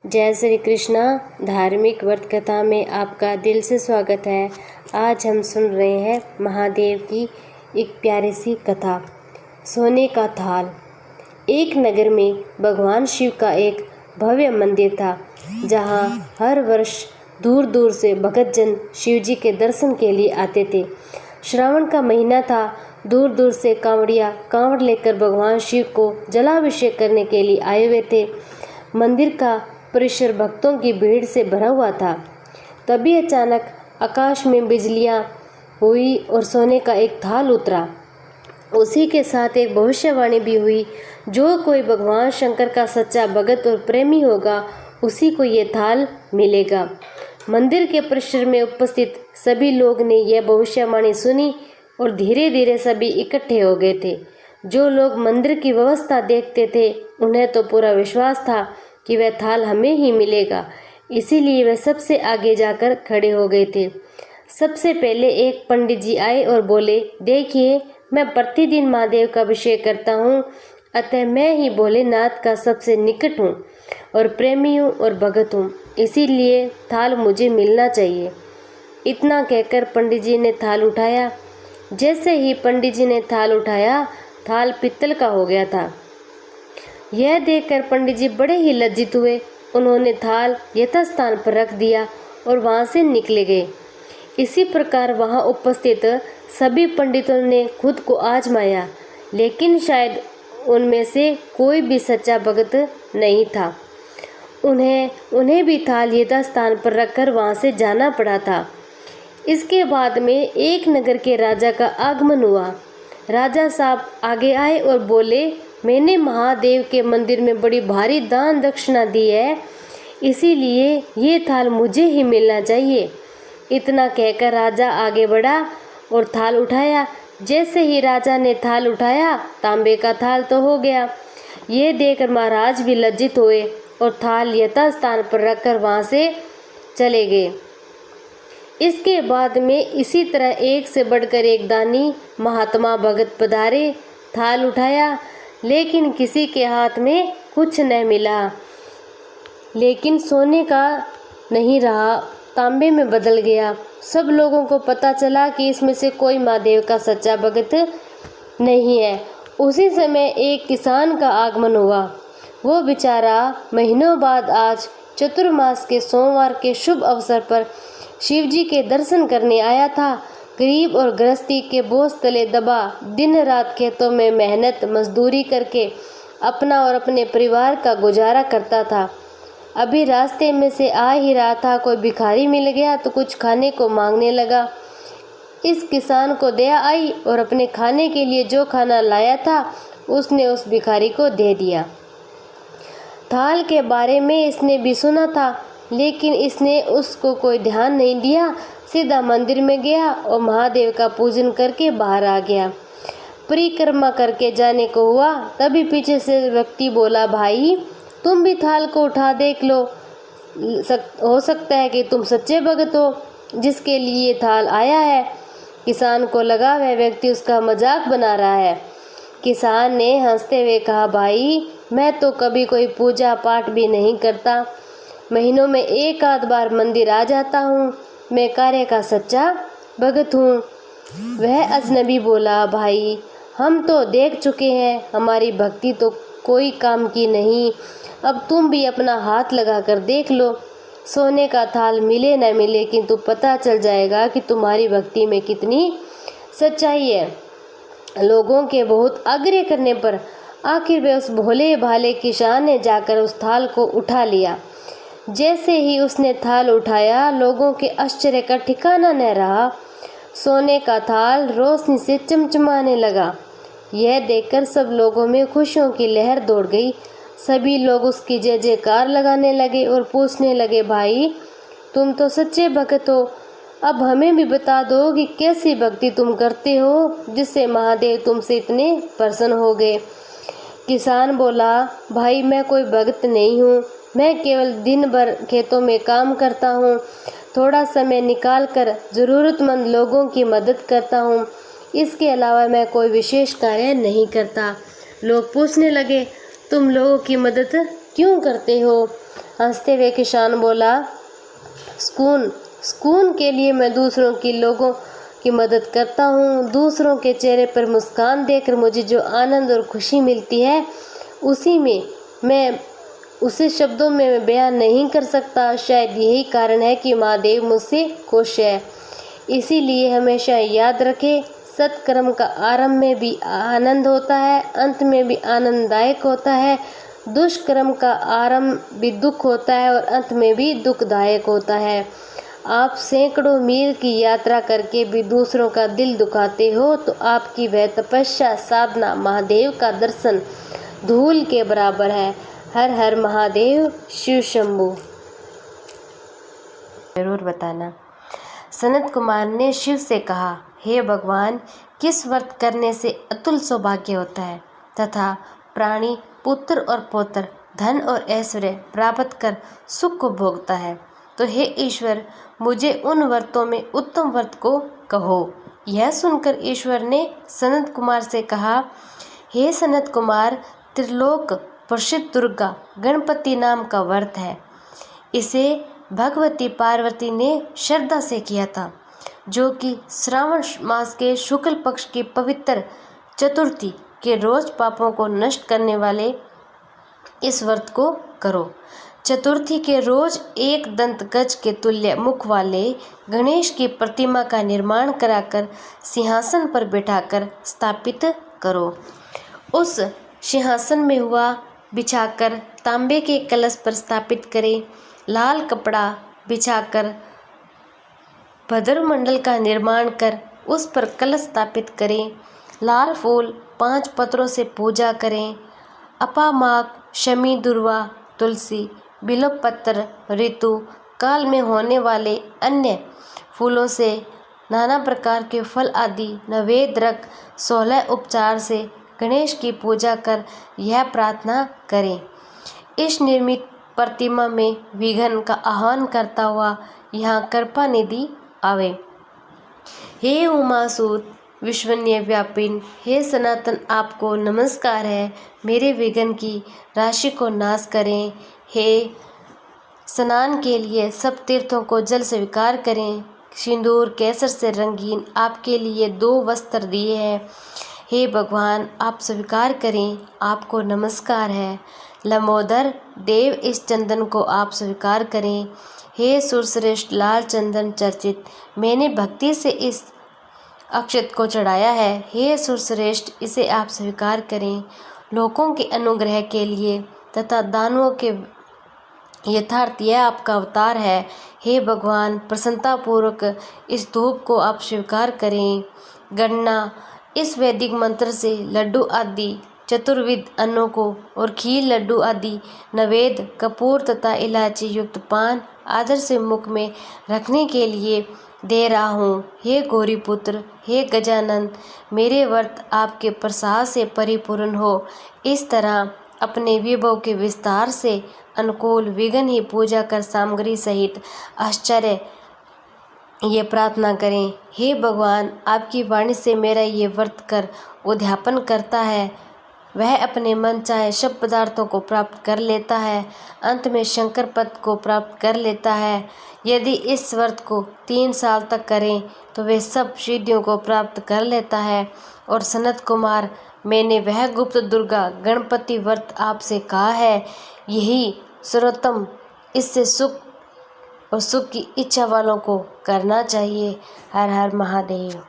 जय श्री कृष्णा। धार्मिक व्रत कथा में आपका दिल से स्वागत है। आज हम सुन रहे हैं महादेव की एक प्यारी सी कथा। सोने का थाल। एक नगर में भगवान शिव का एक भव्य मंदिर था, जहां हर वर्ष दूर दूर से भक्तजन शिव जी के दर्शन के लिए आते थे। श्रावण का महीना था। दूर दूर से कांवड़िया कांवड़ लेकर भगवान शिव को जलाभिषेक करने के लिए आए हुए थे। मंदिर का परिसर भक्तों की भीड़ से भरा हुआ था। तभी अचानक आकाश में बिजलियां हुई और सोने का एक थाल उतरा। उसी के साथ एक भविष्यवाणी भी हुई, जो कोई भगवान शंकर का सच्चा भगत और प्रेमी होगा, उसी को ये थाल मिलेगा। मंदिर के परिसर में उपस्थित सभी लोग ने यह भविष्यवाणी सुनी और धीरे धीरे सभी इकट्ठे हो गए थे। जो लोग मंदिर की व्यवस्था देखते थे, उन्हें तो पूरा विश्वास था कि वह थाल हमें ही मिलेगा, इसीलिए वे सबसे आगे जाकर खड़े हो गए थे। सबसे पहले एक पंडित जी आए और बोले, देखिए, मैं प्रतिदिन महादेव का अभिषेक करता हूँ, अतः मैं ही भोलेनाथ का सबसे निकट हूँ और प्रेमी हूँ और भगत हूँ, इसीलिए थाल मुझे मिलना चाहिए। इतना कहकर पंडित जी ने थाल उठाया। जैसे ही पंडित जी ने थाल उठाया, थाल पित्तल का हो गया था। यह देखकर पंडित जी बड़े ही लज्जित हुए। उन्होंने थाल यथास्थान पर रख दिया और वहां से निकले गए। इसी प्रकार वहां उपस्थित सभी पंडितों ने खुद को आजमाया, लेकिन शायद उनमें से कोई भी सच्चा भगत नहीं था। उन्हें भी थाल यथास्थान पर रखकर वहां से जाना पड़ा था। इसके बाद में एक नगर के राजा का आगमन हुआ। राजा साहब आगे आए और बोले, मैंने महादेव के मंदिर में बड़ी भारी दान दक्षिणा दी है, इसीलिए ये थाल मुझे ही मिलना चाहिए। इतना कहकर राजा आगे बढ़ा और थाल उठाया। जैसे ही राजा ने थाल उठाया, तांबे का थाल तो हो गया। ये देखकर महाराज भी लज्जित हुए और थाल यथास्थान पर रखकर वहां से चले गए। इसके बाद में इसी तरह एक से बढ़कर एक दानी महात्मा भगत पधारे। थाल उठाया, लेकिन किसी के हाथ में कुछ न मिला। लेकिन सोने का नहीं रहा, तांबे में बदल गया। सब लोगों को पता चला कि इसमें से कोई महादेव का सच्चा भगत नहीं है। उसी समय एक किसान का आगमन हुआ। वो बेचारा महीनों बाद आज चतुर्मास के सोमवार के शुभ अवसर पर शिव जी के दर्शन करने आया था। गरीब और गृहस्थी के बोझ तले दबा दिन रात खेतों में मेहनत मजदूरी करके अपना और अपने परिवार का गुजारा करता था। अभी रास्ते में से आ ही रहा था, कोई भिखारी मिल गया तो कुछ खाने को मांगने लगा। इस किसान को दया आई और अपने खाने के लिए जो खाना लाया था, उसने उस भिखारी को दे दिया। थाल के बारे में इसने भी सुना था, लेकिन इसने उसको कोई ध्यान नहीं दिया। सीधा मंदिर में गया और महादेव का पूजन करके बाहर आ गया। परिक्रमा करके जाने को हुआ, तभी पीछे से व्यक्ति बोला, भाई, तुम भी थाल को उठा देख लो, हो सकता है कि तुम सच्चे भगत हो जिसके लिए थाल आया है। किसान को लगा वह व्यक्ति उसका मजाक बना रहा है। किसान ने हंसते हुए कहा, भाई, मैं तो कभी कोई पूजा पाठ भी नहीं करता, महीनों में एक आध बार मंदिर आ जाता हूँ, मैं कार्य का सच्चा भगत हूँ। वह अजनबी बोला, भाई, हम तो देख चुके हैं, हमारी भक्ति तो कोई काम की नहीं, अब तुम भी अपना हाथ लगा कर देख लो। सोने का थाल मिले न मिले, किंतु पता चल जाएगा कि तुम्हारी भक्ति में कितनी सच्चाई है। लोगों के बहुत आग्रह करने पर आखिर वे उस भोले भाले किसान ने जाकर उस थाल को उठा लिया। जैसे ही उसने थाल उठाया, लोगों के आश्चर्य का ठिकाना न रहा। सोने का थाल रोशनी से चमचमाने लगा। यह देखकर सब लोगों में खुशियों की लहर दौड़ गई। सभी लोग उसकी जय जयकार लगाने लगे और पूछने लगे, भाई, तुम तो सच्चे भगत हो, अब हमें भी बता दो कि कैसी भक्ति तुम करते हो जिससे महादेव तुमसे इतने प्रसन्न हो गए। किसान बोला, भाई, मैं कोई भगत नहीं हूँ, मैं केवल दिन भर खेतों में काम करता हूँ, थोड़ा समय निकालकर ज़रूरतमंद लोगों की मदद करता हूँ, इसके अलावा मैं कोई विशेष कार्य नहीं करता। लोग पूछने लगे, तुम लोगों की मदद क्यों करते हो? हंसते हुए किसान बोला, सुकून सुकून के लिए मैं दूसरों की लोगों की मदद करता हूँ। दूसरों के चेहरे पर मुस्कान देखकर मुझे जो आनंद और खुशी मिलती है उसे शब्दों में बयान नहीं कर सकता। शायद यही कारण है कि महादेव मुझसे खुश है। इसीलिए हमेशा याद रखें, सत्कर्म का आरंभ में भी आनंद होता है, अंत में भी आनंददायक होता है। दुष्कर्म का आरंभ भी दुख होता है और अंत में भी दुखदायक होता है। आप सैकड़ों मील की यात्रा करके भी दूसरों का दिल दुखाते हो तो आपकी वह तपस्या, साधना, महादेव का दर्शन धूल के बराबर है। हर हर महादेव, शिव शंभू। जरूर बताना। सनत कुमार ने शिव से कहा, हे भगवान, किस व्रत करने से अतुल सौभाग्य होता है तथा प्राणी पुत्र और पौत्र, धन और ऐश्वर्य प्राप्त कर सुख को भोगता है, तो हे ईश्वर, मुझे उन व्रतों में उत्तम व्रत को कहो। यह सुनकर ईश्वर ने सनत कुमार से कहा, हे सनत कुमार, त्रिलोक प्रसिद्ध दुर्गा गणपति नाम का व्रत है। इसे भगवती पार्वती ने श्रद्धा से किया था, जो कि श्रावण मास के शुक्ल पक्ष की पवित्र चतुर्थी के रोज पापों को नष्ट करने वाले इस व्रत को करो। चतुर्थी के रोज एक दंत गज के तुल्य मुख वाले गणेश की प्रतिमा का निर्माण कराकर सिंहासन पर बिठाकर स्थापित करो। उस सिंहासन में हुआ बिछाकर तांबे के कलश पर स्थापित करें। लाल कपड़ा बिछाकर भद्रमंडल का निर्माण कर उस पर कलश स्थापित करें। लाल फूल 5 पत्रों से पूजा करें। अपामाक, शमी, दुर्वा, तुलसी, बिल्वपत्र, ऋतु काल में होने वाले अन्य फूलों से नाना प्रकार के फल आदि नैवेद्य रख 16 उपचार से गणेश की पूजा कर यह प्रार्थना करें, इस निर्मित प्रतिमा में विघ्न का आह्वान करता हुआ यहाँ कृपा निधि आवे। हे उमासुत विश्वन्य व्यापिन, हे सनातन, आपको नमस्कार है। मेरे विघ्न की राशि को नाश करें। हे स्नान के लिए सब तीर्थों को जल स्वीकार करें। सिंदूर केसर से रंगीन आपके लिए 2 वस्त्र दिए हैं। हे भगवान, आप स्वीकार करें, आपको नमस्कार है। लंबोदर देव, इस चंदन को आप स्वीकार करें। हे सुरश्रेष्ठ लाल चंदन चर्चित, मैंने भक्ति से इस अक्षत को चढ़ाया है। हे सुरश्रेष्ठ, इसे आप स्वीकार करें। लोगों के अनुग्रह के लिए तथा दानवों के यथार्थ यह आपका अवतार है। हे भगवान, प्रसन्नतापूर्वक इस धूप को आप स्वीकार करें। गणना, इस वैदिक मंत्र से लड्डू आदि चतुर्विध अन्नों को और खीर, लड्डू आदि नैवेद्य, कपूर तथा इलायची युक्त पान आदर से मुख में रखने के लिए दे रहा हूँ। हे गौरीपुत्र, हे गजानन, मेरे व्रत आपके प्रसाद से परिपूर्ण हो। इस तरह अपने विभव के विस्तार से अनुकूल विघ्न ही पूजा कर सामग्री सहित आश्चर्य ये प्रार्थना करें। हे भगवान, आपकी वाणी से मेरा ये व्रत कर उद्यापन करता है, वह अपने मन चाहे सब पदार्थों को प्राप्त कर लेता है, अंत में शंकर पद को प्राप्त कर लेता है। यदि इस व्रत को 3 साल तक करें तो वे सब सिद्धियों को प्राप्त कर लेता है। और सनत कुमार, मैंने वह गुप्त दुर्गा गणपति व्रत आपसे कहा है, यही सर्वोत्तम, इससे सुख और सुख की इच्छा वालों को करना चाहिए। हर हर महादेव।